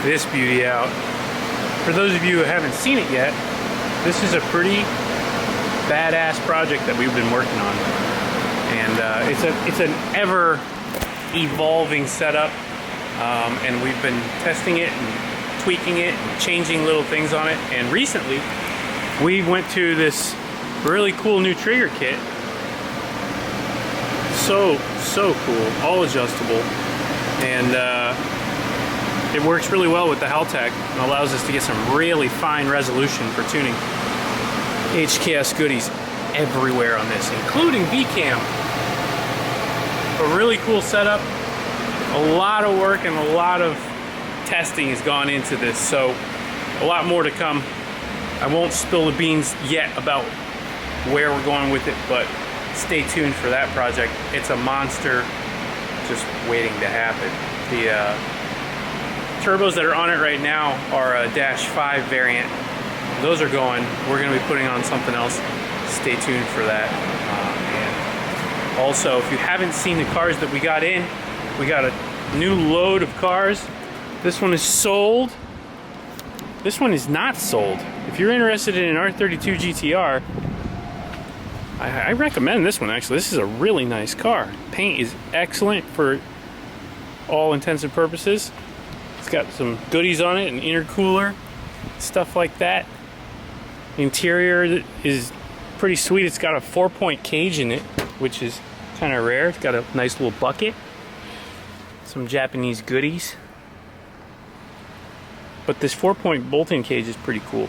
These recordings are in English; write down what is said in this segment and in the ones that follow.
this beauty out. For those of you who haven't seen it yet, this is a pretty badass project that we've been working on. And it's an ever evolving setup. And we've been testing it and tweaking it and changing little things on it. And recently, we went to this really cool new trigger kit. So cool, all adjustable. And it works really well with the Haltech and allows us to get some really fine resolution for tuning. HKS goodies everywhere on this, including V-Cam. A really cool setup. A lot of work and a lot of testing has gone into this, so a lot more to come. I won't spill the beans yet about where we're going with it, but stay tuned for that project. It's a monster just waiting to happen. The turbos that are on it right now are a -5 variant. Those are going. We're going to be putting on something else. Stay tuned for that. And also, if you haven't seen the cars that we got in, we got a new load of cars. This one is sold. This one is not sold. If you're interested in an R32 GTR, I recommend this one actually. This is a really nice car. Paint is excellent for all intents and purposes. It's got some goodies on it, an intercooler, stuff like that. Interior is pretty sweet. It's got a 4-point cage in it, which is kind of rare. It's got a nice little bucket. Some Japanese goodies. But this 4-point bolt-in cage is pretty cool.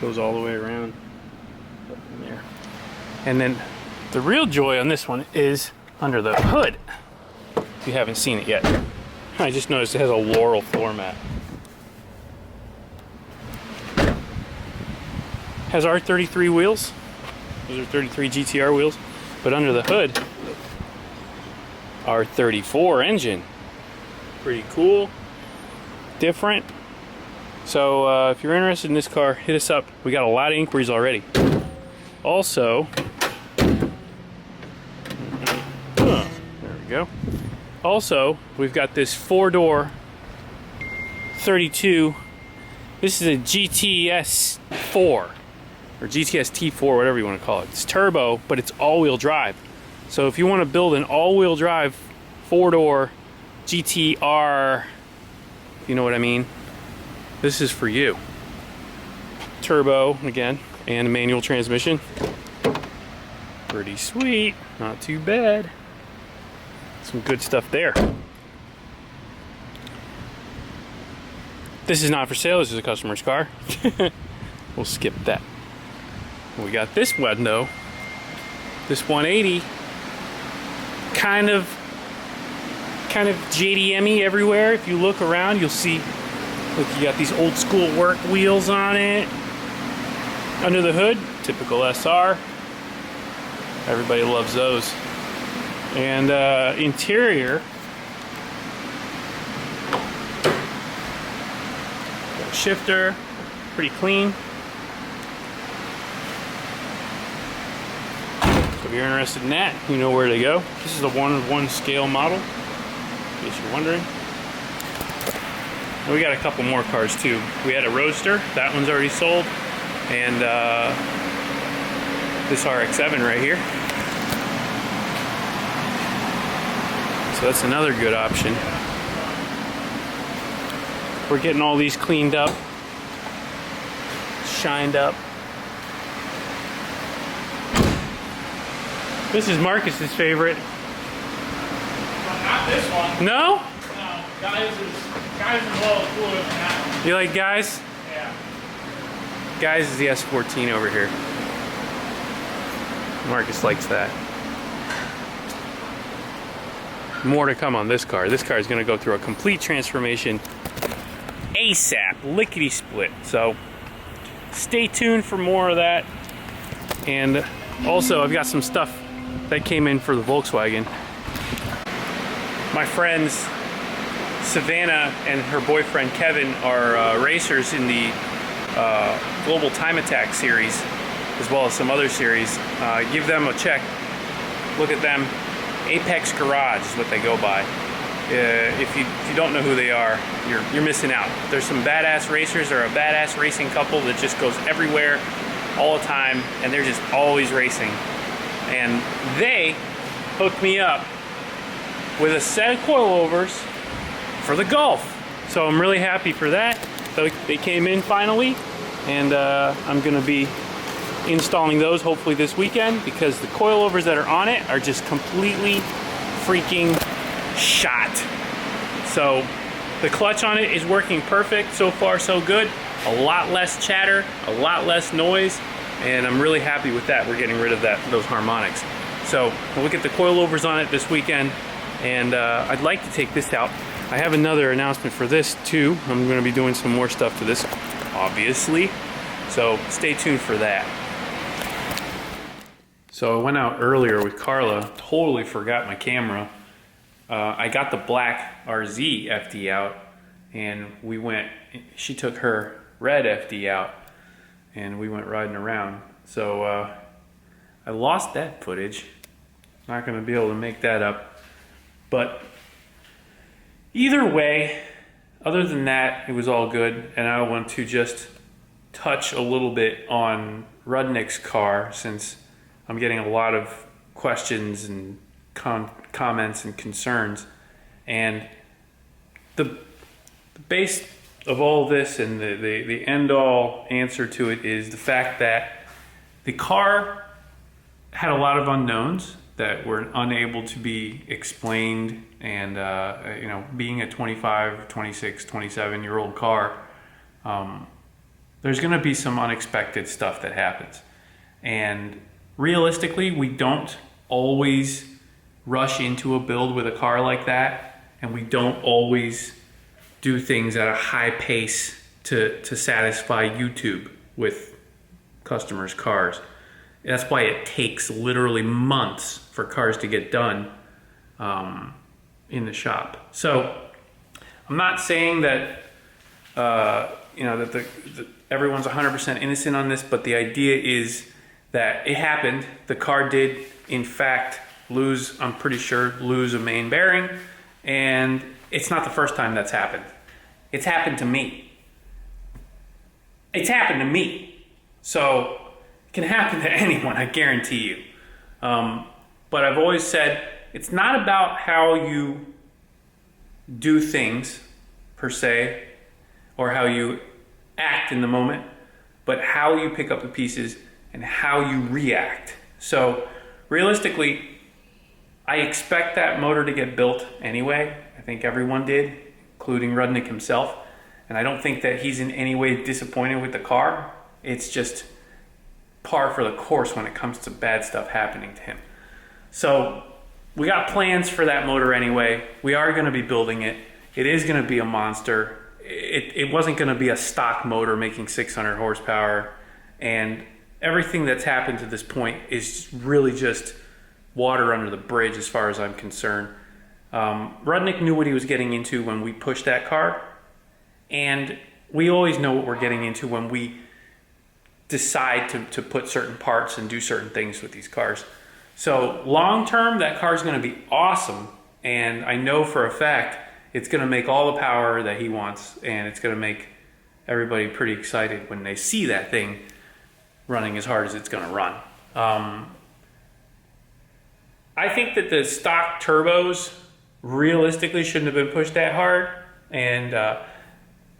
Goes all the way around up in there. And then the real joy on this one is under the hood. If you haven't seen it yet. I just noticed it has a Laurel floor mat. Has R33 wheels. Those are 33 GTR wheels. But under the hood, R34 engine. Pretty cool. Different. So if you're interested in this car, hit us up. We got a lot of inquiries already. Also, there we go. Also, we've got this 4-door 32. This is a GTS 4 or GTS T4, whatever you want to call it. It's turbo, but it's all-wheel drive. So if you want to build an all-wheel drive 4-door GTR, if you know what I mean, this is for you. Turbo again, and a manual transmission. Pretty sweet, not too bad. Some good stuff there. This is not for sale, this is a customer's car. We'll skip that. We got this one though. This 180. Kind of JDM-y everywhere. If you look around, you'll see, look, you got these old school work wheels on it. Under the hood, typical SR. Everybody loves those. And interior, got a shifter, pretty clean. So if you're interested in that, you know where to go. This is a 1:1 scale model, in case you're wondering. And we got a couple more cars too. We had a Roadster, that one's already sold, and this RX-7 right here. So that's another good option. We're getting all these cleaned up, shined up. This is Marcus's favorite. Not this one. No? No, Guys is a little cooler than that one. You like Guys? Yeah. Guys is the S14 over here. Marcus likes that. More to come on this car. This car is going to go through a complete transformation ASAP, lickety split. So stay tuned for more of that. And also, I've got some stuff that came in for the Volkswagen. My friends Savannah and her boyfriend Kevin are racers in the Global Time Attack series, as well as some other series. Give them a check. Look at them. Apex Garage is what they go by. if you don't know who they are, you're missing out. There's some badass racers. They're a badass racing couple that just goes everywhere all the time, and they're just always racing. And they hooked me up with a set of coilovers for the Golf. So I'm really happy for that. So they came in finally, and I'm gonna be installing those hopefully this weekend, because the coilovers that are on it are just completely freaking shot. So the clutch on it is working perfect. So far so good. A lot less chatter, a lot less noise, and I'm really happy with that. We're getting rid of those harmonics. So we'll get the coilovers on it this weekend, and I'd like to take this out. I have another announcement for this too. I'm going to be doing some more stuff to this, obviously. So stay tuned for that. So I went out earlier with Carla, totally forgot my camera. I got the black RZ FD out, and she took her red FD out, and we went riding around. So I lost that footage. Not gonna be able to make that up. But either way, other than that, it was all good. And I want to just touch a little bit on Rudnick's car, since I'm getting a lot of questions and comments and concerns. And the base of all this, and the end-all answer to it, is the fact that the car had a lot of unknowns that were unable to be explained. And you know, being a 25, 26, 27-year-old car, there's gonna be some unexpected stuff that happens. And realistically, we don't always rush into a build with a car like that, and we don't always do things at a high pace to satisfy YouTube with customers' cars. That's why it takes literally months for cars to get done in the shop. So I'm not saying that you know, that everyone's 100% innocent on this, but the idea is that it happened. The car did, in fact, lose, I'm pretty sure, lose a main bearing, and it's not the first time that's happened. It's happened to me. It's happened to me. So it can happen to anyone, I guarantee you. But I've always said, it's not about how you do things, per se, or how you act in the moment, but how you pick up the pieces and how you react. So realistically, I expect that motor to get built anyway. I think everyone did, including Rudnick himself. And I don't think that he's in any way disappointed with the car. It's just par for the course when it comes to bad stuff happening to him. So we got plans for that motor anyway. We are gonna be building it. It is gonna be a monster. It wasn't gonna be a stock motor making 600 horsepower. And everything that's happened to this point is really just water under the bridge as far as I'm concerned. Rudnick knew what he was getting into when we pushed that car, and we always know what we're getting into when we decide to put certain parts and do certain things with these cars. So long term, that car is going to be awesome, and I know for a fact it's going to make all the power that he wants, and it's going to make everybody pretty excited when they see that thing running as hard as it's going to run. I think that the stock turbos realistically shouldn't have been pushed that hard, and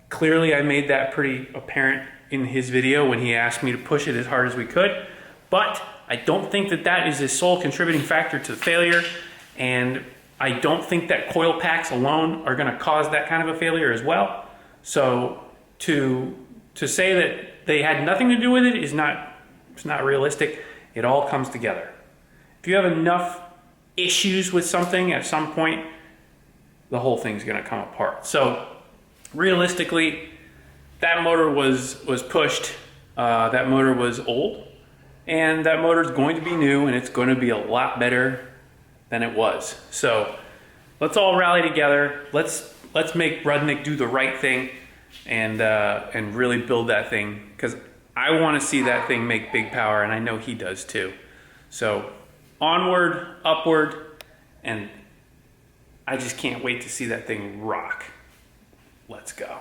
clearly I made that pretty apparent in his video when he asked me to push it as hard as we could. But I don't think that that is the sole contributing factor to the failure, and I don't think that coil packs alone are going to cause that kind of a failure as well. So to say that they had nothing to do with it is not realistic. It all comes together. If you have enough issues with something at some point, the whole thing's going to come apart. So realistically, that motor was pushed. That motor was old, and that motor is going to be new, and it's going to be a lot better than it was. So let's all rally together. Let's make Rudnick do the right thing, and really build that thing, because I want to see that thing make big power, and I know he does too. So onward, upward, and I just can't wait to see that thing rock. Let's go.